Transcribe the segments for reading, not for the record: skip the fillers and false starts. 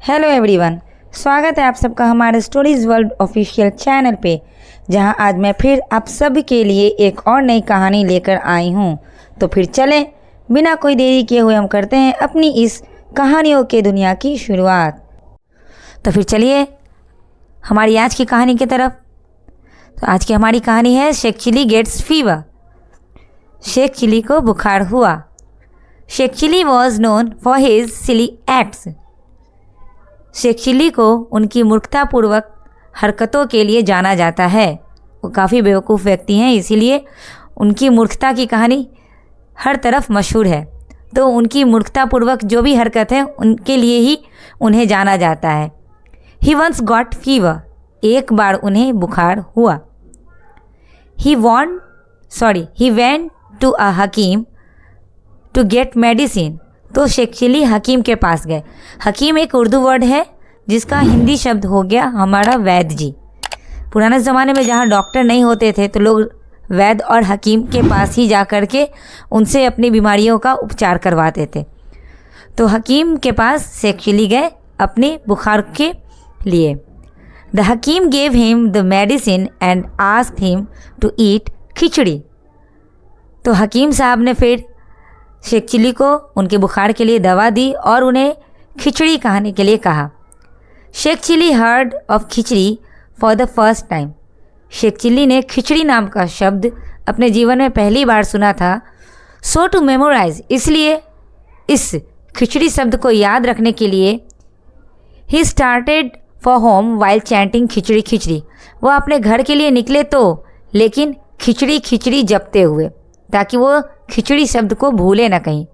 Hello everyone, स्वागत है आप सबका हमारे स्टोरीज़ वर्ल्ड ऑफिशियल चैनल पे, जहां आज मैं फिर आप सभी के लिए एक और नई कहानी लेकर आई हूं। तो फिर चलें, बिना कोई देरी किए हुए हम करते हैं अपनी इस कहानियों के दुनिया की शुरुआत। तो फिर चलिए हमारी आज की कहानी की तरफ। तो आज की हमारी कहानी है शेख चिली गेट्स फीवर। शेख चिली को बुखार हुआ। Sheikh Chilli was known for his silly acts. Sheikh Chilli को उनकी मूर्खतापूर्वक हरकतों के लिए जाना जाता है। वो काफ़ी बेवकूफ़ व्यक्ति हैं, इसीलिए उनकी मूर्खता की कहानी हर तरफ मशहूर है। तो उनकी मूर्खतापूर्वक जो भी हरकत है उनके लिए ही उन्हें जाना जाता है। He once got fever. एक बार उन्हें बुखार हुआ। ही वेंट टू अ हकीम टू गेट मेडिसिन। तो शेख चिली हकीम के पास गए। हकीम एक उर्दू वर्ड है जिसका हिंदी शब्द हो गया हमारा वैद्य जी। पुराने ज़माने में जहाँ डॉक्टर नहीं होते थे तो लोग वैद्य और हकीम के पास ही जा कर के उनसे अपनी बीमारियों का उपचार करवाते थे। तो हकीम के पास शेख चिली गए अपने बुखार के लिए। The hakim gave him the medicine and asked him to eat khichdi. तो हकीम साहब ने फिर शेख चिली को उनके बुखार के लिए दवा दी और उन्हें खिचड़ी खाने के लिए कहा। Sheikh Chilli heard of khichdi for the first time. Sheikh Chilli ने खिचड़ी नाम का शब्द अपने जीवन में पहली बार सुना था। सो टू मेमोराइज, इसलिए इस खिचड़ी शब्द को याद रखने के लिए he started for home while chanting khichdi khichdi. वो अपने घर के लिए निकले तो, लेकिन खिचड़ी खिचड़ी जपते हुए, ताकि वो खिचड़ी शब्द को भूले ना कहीं।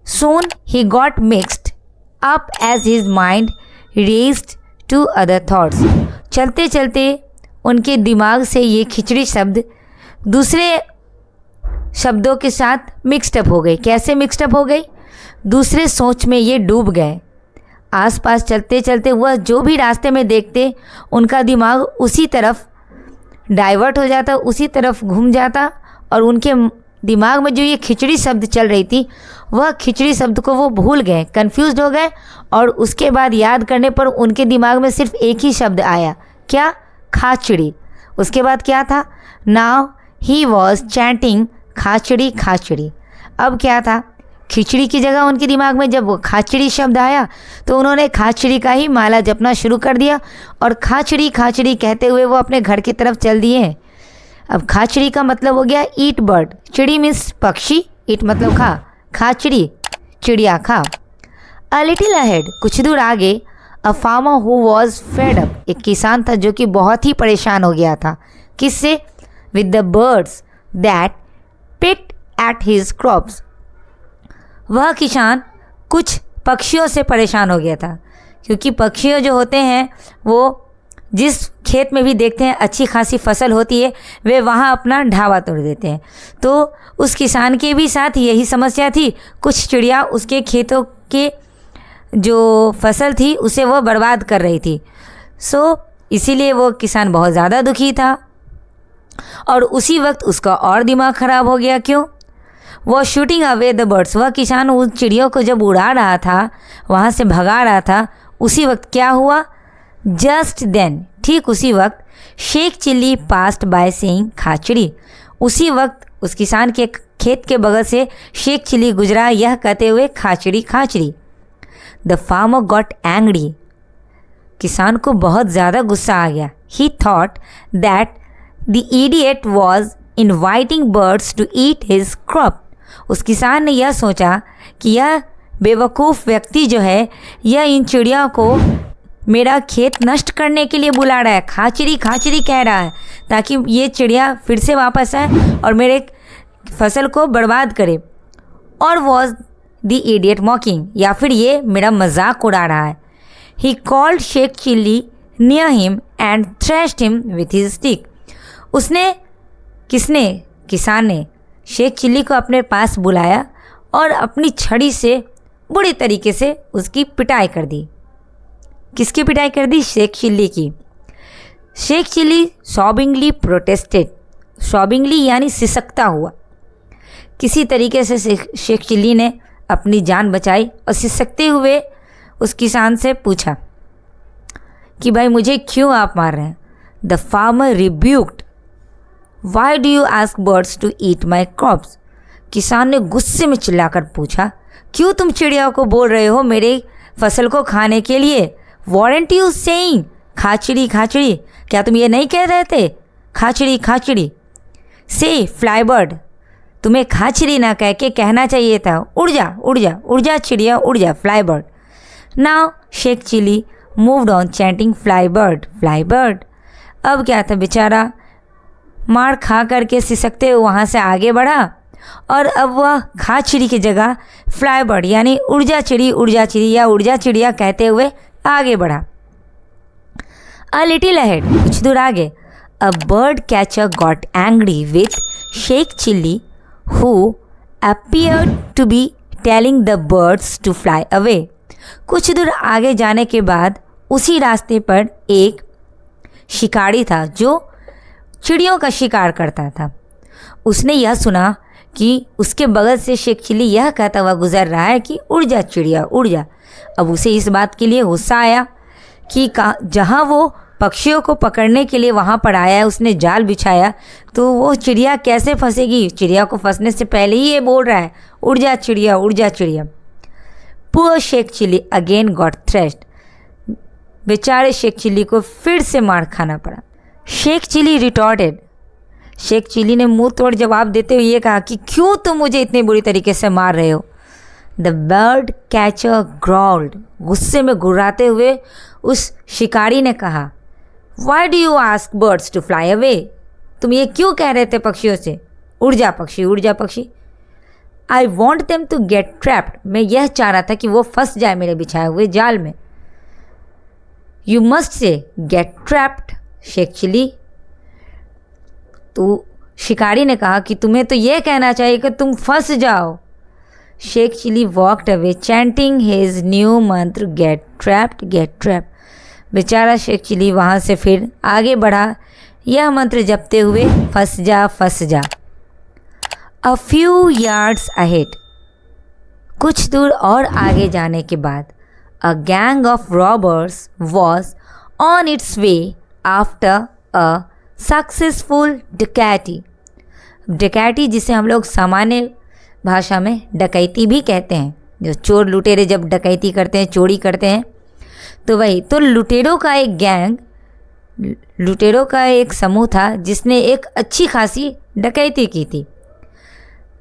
Soon he got mixed up as his mind raced to other thoughts. चलते चलते उनके दिमाग से ये खिचड़ी शब्द दूसरे शब्दों के साथ मिक्सड अप हो गई। कैसे मिक्सड अप हो गई? दूसरे सोच में ये डूब गए। आसपास चलते चलते वह जो भी रास्ते में देखते उनका दिमाग उसी तरफ डाइवर्ट हो जाता, उसी तरफ घूम जाता, और उनके दिमाग में जो ये खिचड़ी शब्द चल रही थी वह खिचड़ी शब्द को वो भूल गए, कंफ्यूज्ड हो गए। और उसके बाद याद करने पर उनके दिमाग में सिर्फ एक ही शब्द आया, क्या? खाचड़ी। उसके बाद क्या था? Now he was chanting khachdi khachdi. अब क्या था? खिचड़ी की जगह उनके दिमाग में जब वो खाचड़ी शब्द आया तो उन्होंने खाचड़ी का ही माला जपना शुरू कर दिया और खाचड़ी खाचड़ी कहते हुए वो अपने घर की तरफ चल दिए। अब खाचड़ी का मतलब हो गया ईट बर्ड। चिड़ी मीन्स पक्षी, ईट मतलब खा, खाचड़ी चिड़िया खा। अ लिटिल अहेड, कुछ दूर आगे, a farmer who was fed up, एक किसान था जो कि बहुत ही परेशान हो गया था। किससे? With the birds that picked at his crops. वह किसान कुछ पक्षियों से परेशान हो गया था, क्योंकि पक्षियों जो होते हैं वो जिस खेत में भी देखते हैं अच्छी खासी फसल होती है वे वहाँ अपना ढाबा तोड़ देते हैं। तो उस किसान के भी साथ यही समस्या थी। कुछ चिड़िया उसके खेतों के जो फसल थी उसे वो बर्बाद कर रही थी। इसीलिए वो किसान बहुत ज़्यादा दुखी था और उसी वक्त उसका और दिमाग ख़राब हो गया। क्यों? वो शूटिंग अवे द बर्ड्स, वह किसान उन चिड़ियों को जब उड़ा रहा था, वहाँ से भगा रहा था, उसी वक्त क्या हुआ? जस्ट देन, ठीक उसी वक्त, Sheikh Chilli passed by saying khachdi. उसी वक्त उस किसान के खेत के बगल से शेख चिली गुजरा यह कहते हुए खाचड़ी खाचड़ी। द फार्मर गॉट एंग्री, किसान को बहुत ज़्यादा गुस्सा आ गया। He thought that the idiot was inviting birds to eat his crop. उस किसान ने यह सोचा कि यह बेवकूफ़ व्यक्ति जो है यह इन चिड़िया को मेरा खेत नष्ट करने के लिए बुला रहा है, खाचड़ी खाचड़ी कह रहा है, ताकि ये चिड़िया फिर से वापस आए और मेरे फसल को बर्बाद करे। और वॉज द इडियट मॉकिंग, या फिर ये मेरा मजाक उड़ा रहा है। He called Sheikh Chilli near him and thrashed him with his stick. उसने, किसने? किसान ने शेख चिली को अपने पास बुलाया और अपनी छड़ी से बुरी तरीके से उसकी पिटाई कर दी। किसकी पिटाई कर दी? शेख चिली की। शेख चिली सॉबिंगली प्रोटेस्टेड, सॉबिंगली यानी सिसकता हुआ। किसी तरीके से शेख चिली ने अपनी जान बचाई और सिसकते हुए उस किसान से पूछा कि भाई मुझे क्यों आप मार रहे हैं। The farmer rebuked, why do you ask birds to eat my crops. किसान ने गुस्से में चिल्लाकर पूछा, क्यों तुम चिड़िया को बोल रहे हो मेरे फसल को खाने के लिए। वॉरेंट यू सेइंग खाचड़ी खाचड़ी, क्या तुम ये नहीं कह रहे थे खाचड़ी खाचड़ी। से फ्लाईबर्ड, तुम्हें खाचड़ी ना कह के कहना चाहिए था उड़ जा उड़ जा उड़ जा चिड़िया उड़ जा fly bird. Now Sheikh Chilli moved on chanting fly bird fly bird. अब क्या था, बेचारा मार खा करके सिसकते हुए वहाँ से आगे बढ़ा और अब वह खाचड़ी की जगह फ्लाईबर्ड यानी उड़जा चिड़ी या उड़जा चिड़िया कहते हुए आगे बढ़ा। अ लिटिल अहेड, कुछ दूर आगे, a bird catcher got angry with Sheikh Chilli who appeared to be telling the birds to fly away। कुछ दूर आगे जाने के बाद उसी रास्ते पर एक शिकारी था जो चिड़ियों का शिकार करता था। उसने यह सुना कि उसके बगल से शेख चिल्ली यह कहता हुआ गुजर रहा है कि उड़ जा चिड़िया उड़ जा। अब उसे इस बात के लिए गुस्सा आया कि जहाँ वो पक्षियों को पकड़ने के लिए वहाँ पर आया है, उसने जाल बिछाया, तो वो चिड़िया कैसे फंसेगी। चिड़िया को फंसने से पहले ही ये बोल रहा है उड़ जा चिड़िया उड़ जा चिड़िया। Poor Sheikh Chilli again got thrashed, बेचारे शेख चिल्ली को फिर से मार खाना पड़ा। शेख चिल्ली रिटॉर्टेड, शेख चिल्ली ने मुंह तोड़ जवाब देते हुए ये कहा कि क्यों तुम मुझे इतने बुरी तरीके से मार रहे हो। द बर्ड कैचर ग्रॉल्ड, गुस्से में गुर्राते हुए उस शिकारी ने कहा, why do you ask birds to fly away. तुम ये क्यों कह रहे थे पक्षियों से उड़ जा पक्षी उड़ जा पक्षी। I want them to get trapped, मैं यह चाह रहा था कि वो फंस जाए मेरे बिछाए हुए जाल में। You must say get trapped Sheikh Chilli, तो शिकारी ने कहा कि तुम्हें तो यह कहना चाहिए कि तुम फंस जाओ। Sheikh Chilli walked away chanting his new mantra get trapped get trapped. बेचारा शेख चिल्ली वहाँ से फिर आगे बढ़ा यह मंत्र जपते हुए फंस जा फंस जा। अ फ्यू यार्ड्स अहेड, कुछ दूर और आगे जाने के बाद a gang of robbers was on it's way after a successful डकैती। डकैती जिसे हम लोग सामान्य भाषा में डकैती भी कहते हैं, जो चोर लुटेरे जब डकैती करते हैं चोरी करते हैं तो वही। तो लुटेरों का एक गैंग, लुटेरों का एक समूह था जिसने एक अच्छी खासी डकैती की थी।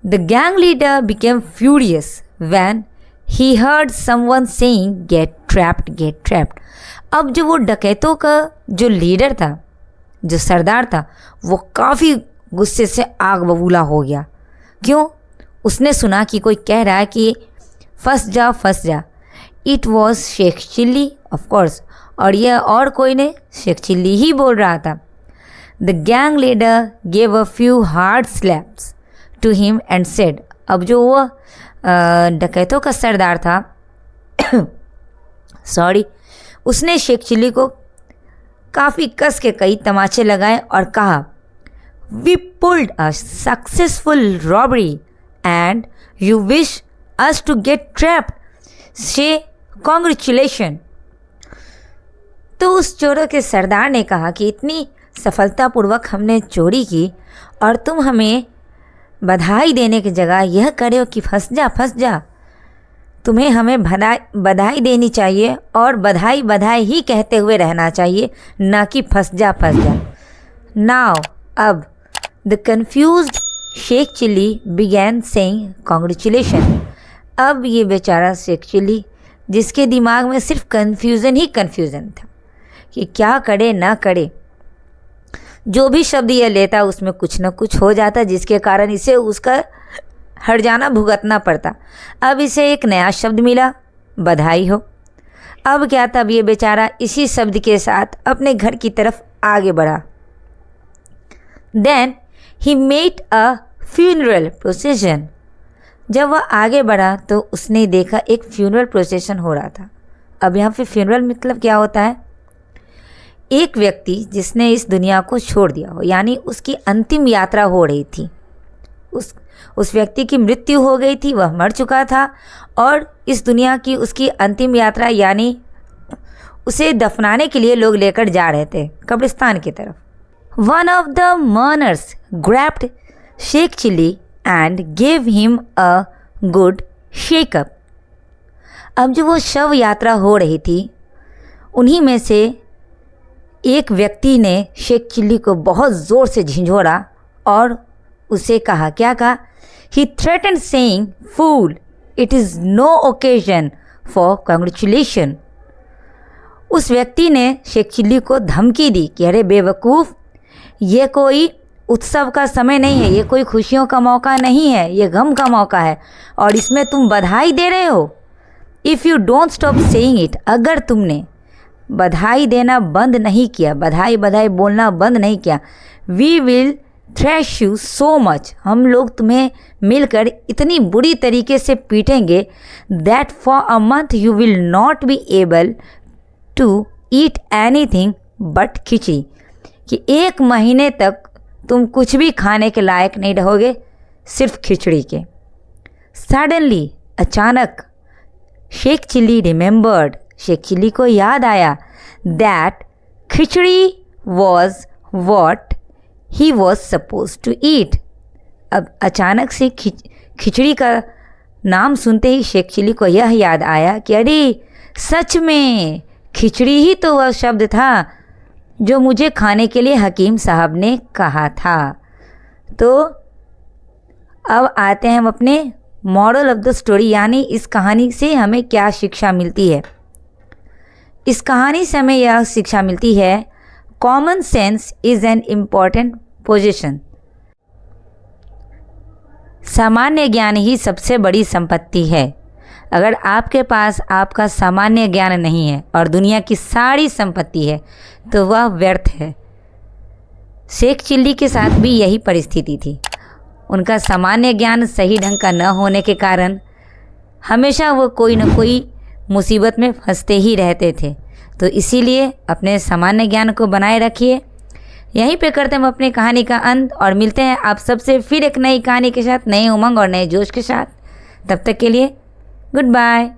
The gang leader became furious when he heard someone saying gate trapped get trapped. अब जो वो डकैतों का जो लीडर था, जो सरदार था, वो काफ़ी गुस्से से आग बबूला हो गया। क्यों? उसने सुना कि कोई कह रहा है कि फंस जा फंस जा। It was Sheikh Chilli of course, और यह और कोई नहीं शेख चिल्ली ही बोल रहा था। The gang leader gave a few hard slaps to him and said, अब जो वो डकैतों का सरदार था सॉरी, उसने शेख चिल्ली को काफ़ी कस के कई तमाचे लगाए और कहा, we pulled a successful robbery and you wish us to get trapped, say congratulation. तो उस चोरों के सरदार ने कहा कि इतनी सफलतापूर्वक हमने चोरी की और तुम हमें बधाई देने की जगह यह करे हो कि फंस जा फंस जा। तुम्हें हमें बधाई देनी चाहिए और बधाई बधाई ही कहते हुए रहना चाहिए, ना कि फंस जा फंस जा। नाउ अब the confused Sheikh Chilli began saying congratulation. अब ये बेचारा शेख चिल्ली जिसके दिमाग में सिर्फ कन्फ्यूज़न ही कन्फ्यूज़न था कि क्या करे ना करे, जो भी शब्द यह लेता उसमें कुछ ना कुछ हो जाता जिसके कारण इसे उसका हर्जाना भुगतना पड़ता। अब इसे एक नया शब्द मिला, बधाई हो। अब क्या था, अब ये बेचारा इसी शब्द के साथ अपने घर की तरफ आगे बढ़ा। Then he met a funeral procession. जब वह आगे बढ़ा तो उसने देखा एक फ्यूनरल प्रोसेशन हो रहा था। अब यहाँ पे फ्यूनरल मतलब क्या होता है, एक व्यक्ति जिसने इस दुनिया को छोड़ दिया हो, यानी उसकी अंतिम यात्रा हो रही थी, उस व्यक्ति की मृत्यु हो गई थी, वह मर चुका था और इस दुनिया की उसकी अंतिम यात्रा यानी उसे दफनाने के लिए लोग लेकर जा रहे थे कब्रिस्तान की तरफ। One of the mourners grabbed Sheikh Chilli and gave him a good shakeup. अब जो वो शव यात्रा हो रही थी, उन्हीं में से एक व्यक्ति ने शेख चिल्ली को बहुत ज़ोर से झिंझोड़ा और उसे कहा, क्या कहा? He threatened saying, fool, it is no occasion for congratulation. उस व्यक्ति ने शेख चिल्ली को धमकी दी कि अरे बेवकूफ़, ये कोई उत्सव का समय नहीं है, ये कोई खुशियों का मौका नहीं है, ये गम का मौका है और इसमें तुम बधाई दे रहे हो। If you don't stop saying it, अगर तुमने बधाई देना बंद नहीं किया, बधाई बधाई बोलना बंद नहीं किया, we will thrash you so much, हम लोग तुम्हें मिलकर इतनी बुरी तरीके से पीटेंगे that for a month you will not be able to eat anything but khichdi, कि 1 महीने तक तुम कुछ भी खाने के लायक नहीं रहोगे, सिर्फ खिचड़ी के। सडनली, अचानक, शेख चिल्ली रिमेंबर्ड, शेख चिल्ली को याद आया that khichdi was what he was suppose to eat. अब अचानक से खिचड़ी का नाम सुनते ही शेख चिल्ली को यह याद आया कि अरे सच में खिचड़ी ही तो वह शब्द था जो मुझे खाने के लिए हकीम साहब ने कहा था। तो अब आते हैं हम अपने मॉरल ऑफ द स्टोरी, यानी इस कहानी से हमें क्या शिक्षा मिलती है। इस कहानी से हमें यह शिक्षा मिलती है, common sense is an important position. सामान्य ज्ञान ही सबसे बड़ी संपत्ति है। अगर आपके पास आपका सामान्य ज्ञान नहीं है और दुनिया की सारी संपत्ति है तो वह व्यर्थ है। शेख चिल्ली के साथ भी यही परिस्थिति थी। उनका सामान्य ज्ञान सही ढंग का न होने के कारण हमेशा वो कोई न कोई मुसीबत में फंसते ही रहते थे। तो इसीलिए अपने सामान्य ज्ञान को बनाए रखिए। यहीं पे करते हैं हम अपनी कहानी का अंत और मिलते हैं आप सबसे फिर एक नई कहानी के साथ, नए उमंग और नए जोश के साथ। तब तक के लिए गुड बाय।